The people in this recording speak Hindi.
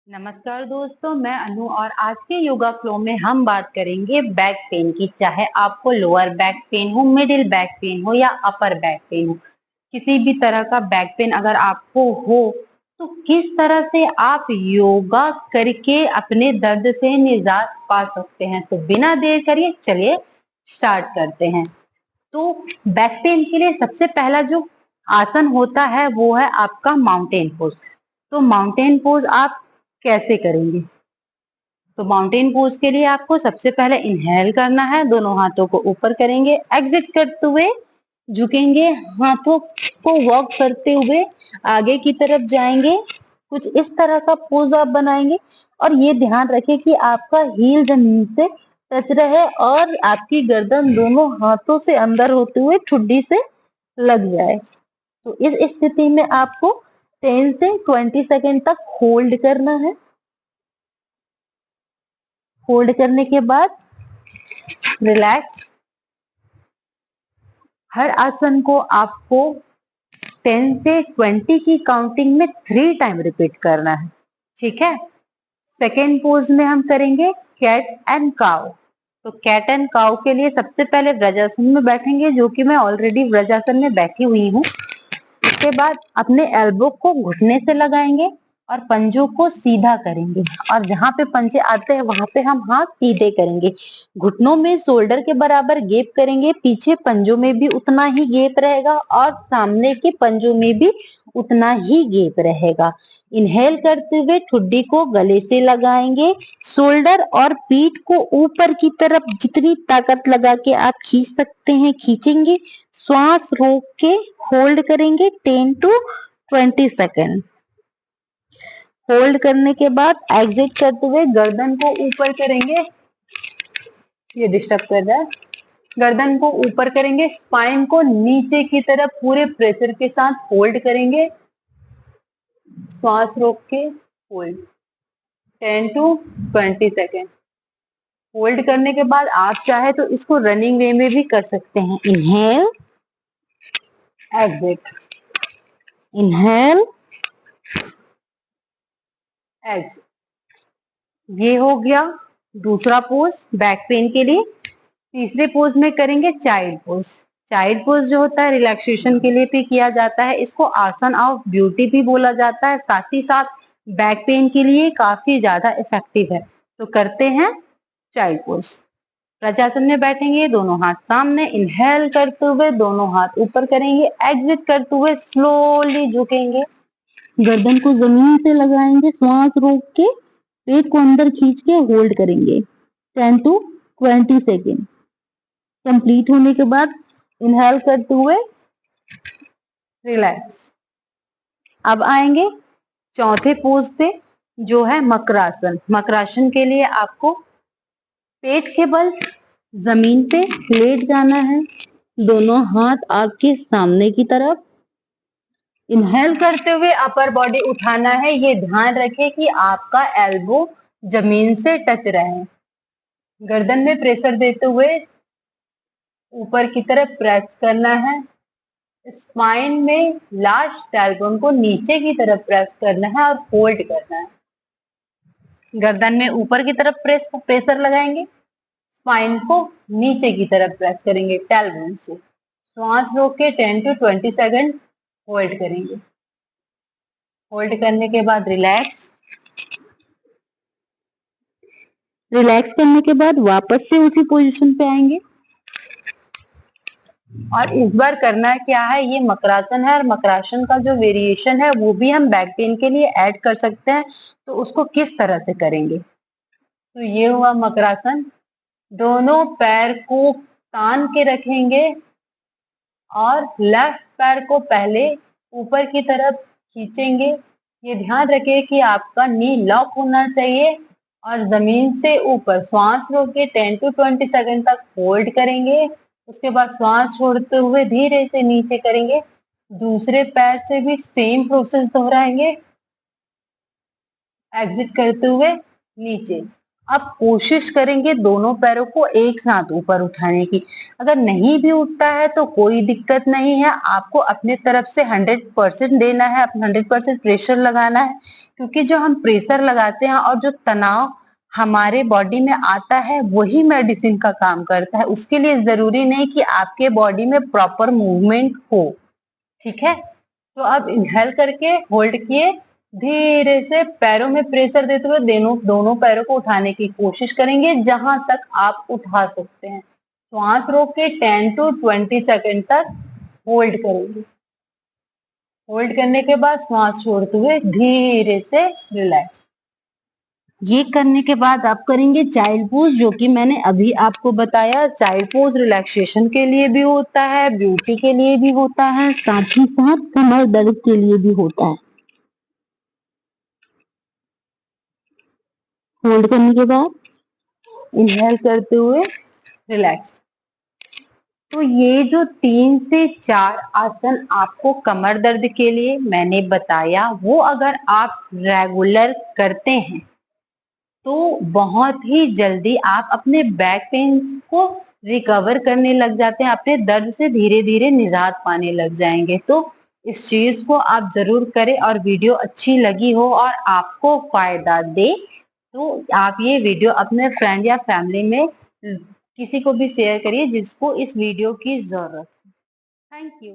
नमस्कार दोस्तों, मैं अनु और आज के योगा फ्लो में हम बात करेंगे बैक पेन की। चाहे आपको लोअर बैक पेन हो, मिडिल बैक पेन हो या अपर बैक पेन हो, किसी भी तरह का बैक पेन अगर आपको हो तो किस तरह से आप योगा करके अपने दर्द से निजात पा सकते हैं। तो बिना देर करिए चलिए स्टार्ट करते हैं। तो बैक पेन के लिए सबसे पहला जो आसन होता है वो है आपका माउंटेन पोज। तो माउंटेन पोज आप कैसे करेंगे? तो माउंटेन पोज के लिए आपको सबसे पहले इनहेल करना है, दोनों हाथों को ऊपर करेंगे, एग्जिट करते हुए झुकेंगे, हाथों को वॉक करते हुए आगे की तरफ जाएंगे। कुछ इस तरह का पोज आप बनाएंगे और ये ध्यान रखें कि आपका हील जमीन से टच रहे और आपकी गर्दन दोनों हाथों से अंदर होते हुए ठुड्डी से लग जाए। तो इस स्थिति में आपको 10 से 20 सेकेंड तक होल्ड करना है। होल्ड करने के बाद रिलैक्स। हर आसन को आपको 10 से 20 की काउंटिंग में 3 टाइम रिपीट करना है, ठीक है। सेकेंड पोज में हम करेंगे कैट एंड काउ। तो कैट एंड काउ के लिए सबसे पहले व्रजासन में बैठेंगे, जो कि मैं ऑलरेडी व्रजासन में बैठी हुई हूँ। उसके बाद अपने एल्बो को घुटने से लगाएंगे और पंजों को सीधा करेंगे और जहां पे पंजे आते हैं वहां पे हम हाथ सीधे करेंगे। घुटनों में शोल्डर के बराबर गैप करेंगे, पीछे पंजों में भी उतना ही गैप रहेगा और सामने के पंजों में भी उतना ही गैप रहेगा। इनहेल करते हुए ठुड्डी को गले से लगाएंगे, शोल्डर और पीठ को ऊपर की तरफ जितनी ताकत लगा के आप खींच सकते हैं खींचेंगे। श्वास रोक के होल्ड करेंगे 10 टू 20 सेकेंड। होल्ड करने के बाद एग्जिट करते हुए गर्दन को ऊपर करेंगे। ये डिस्टर्ब कर रहा है। गर्दन को ऊपर करेंगे, स्पाइन को नीचे की तरफ पूरे प्रेशर के साथ होल्ड करेंगे। श्वास रोक के होल्ड 10 टू 20 सेकेंड। होल्ड करने के बाद आप चाहे तो इसको रनिंग वे में भी कर सकते हैं। Inhale, exit, inhale, exit. ये हो गया दूसरा पोज बैक पेन के लिए। तीसरे पोज में करेंगे चाइल्ड पोज। चाइल्ड पोज जो होता है रिलैक्सेशन के लिए भी किया जाता है, इसको आसन ऑफ ब्यूटी भी बोला जाता है, साथ ही साथ बैक पेन के लिए काफी ज्यादा इफेक्टिव है। तो करते हैं चाइल्ड पोज। प्रजासन में बैठेंगे, दोनों हाथ सामने, इनहेल करते हुए दोनों हाथ ऊपर करेंगे, एग्जिट करते हुए स्लोली झुकेंगे, गर्दन को जमीन से लगाएंगे, श्वास रोक के पेट को अंदर खींच के होल्ड करेंगे 10 टू 20 सेकेंड। कंप्लीट होने के बाद इनहेल करते हुए रिलैक्स। अब आएंगे चौथे पोज पे, जो है मकरासन। मकरासन के लिए आपको पेट के बल जमीन पे लेट जाना है, दोनों हाथ आपके सामने की तरफ। इनहेल करते हुए अपर बॉडी उठाना है, ये ध्यान रखें कि आपका एल्बो जमीन से टच रहे। गर्दन में प्रेशर देते हुए ऊपर की तरफ प्रेस करना है। स्पाइन में लास्ट टैलबोन को नीचे की तरफ प्रेस करना है और होल्ड करना है। गर्दन में ऊपर की तरफ प्रेशर लगाएंगे, स्पाइन को नीचे की तरफ प्रेस करेंगे टैलबोन से। श्वास रोक के 10 टू 20 सेकेंड होल्ड करेंगे। होल्ड करने के बाद रिलैक्स। रिलैक्स करने के बाद वापस से उसी पोजीशन पे आएंगे और इस बार करना क्या है, ये मकरासन है और मकरासन का जो वेरिएशन है वो भी हम बैक पेन के लिए ऐड कर सकते हैं। तो उसको किस तरह से करेंगे? तो ये हुआ मकरासन। दोनों पैर को तान के रखेंगे और लेफ्ट पैर को पहले ऊपर की तरफ खींचेंगे। ये ध्यान रखें कि आपका नी लॉक होना चाहिए और जमीन से ऊपर। श्वास रोक के 10 टू 20 सेकेंड तक होल्ड करेंगे। उसके बाद श्वास छोड़ते हुए धीरे से नीचे करेंगे। दूसरे पैर से भी सेम प्रोसेस दोहराएंगे, एग्जिट करते हुए नीचे। अब कोशिश करेंगे दोनों पैरों को एक साथ ऊपर उठाने की। अगर नहीं भी उठता है तो कोई दिक्कत नहीं है, आपको अपने तरफ से 100% देना है, 100% प्रेशर लगाना है, क्योंकि जो हम प्रेशर लगाते हैं और जो तनाव हमारे बॉडी में आता है वही मेडिसिन का काम करता है। उसके लिए जरूरी नहीं कि आपके बॉडी में प्रॉपर मूवमेंट हो। ठीक है, तो अब इनहेल करके होल्ड किए, धीरे से पैरों में प्रेशर देते हुए दोनों पैरों को उठाने की कोशिश करेंगे जहां तक आप उठा सकते हैं। श्वास रोक के 10 to 20 सेकेंड तक होल्ड करेंगे। होल्ड करने के बाद श्वास छोड़ते हुए धीरे से रिलैक्स। ये करने के बाद आप करेंगे चाइल्ड पोज, जो कि मैंने अभी आपको बताया। चाइल्ड पोज रिलैक्सेशन के लिए भी होता है, ब्यूटी के लिए भी होता है, साथ ही साथ कमर दर्द के लिए भी होता है। होल्ड करने के बाद इनहेल करते हुए रिलैक्स। तो ये जो 3 से 4 आसन आपको कमर दर्द के लिए मैंने बताया, वो अगर आप रेगुलर करते हैं तो बहुत ही जल्दी आप अपने बैक पेन को रिकवर करने लग जाते हैं, अपने दर्द से धीरे धीरे निजात पाने लग जाएंगे। तो इस चीज को आप जरूर करें, और वीडियो अच्छी लगी हो और आपको फायदा दे तो आप ये वीडियो अपने फ्रेंड या फैमिली में किसी को भी शेयर करिए जिसको इस वीडियो की जरूरत है। Thank you.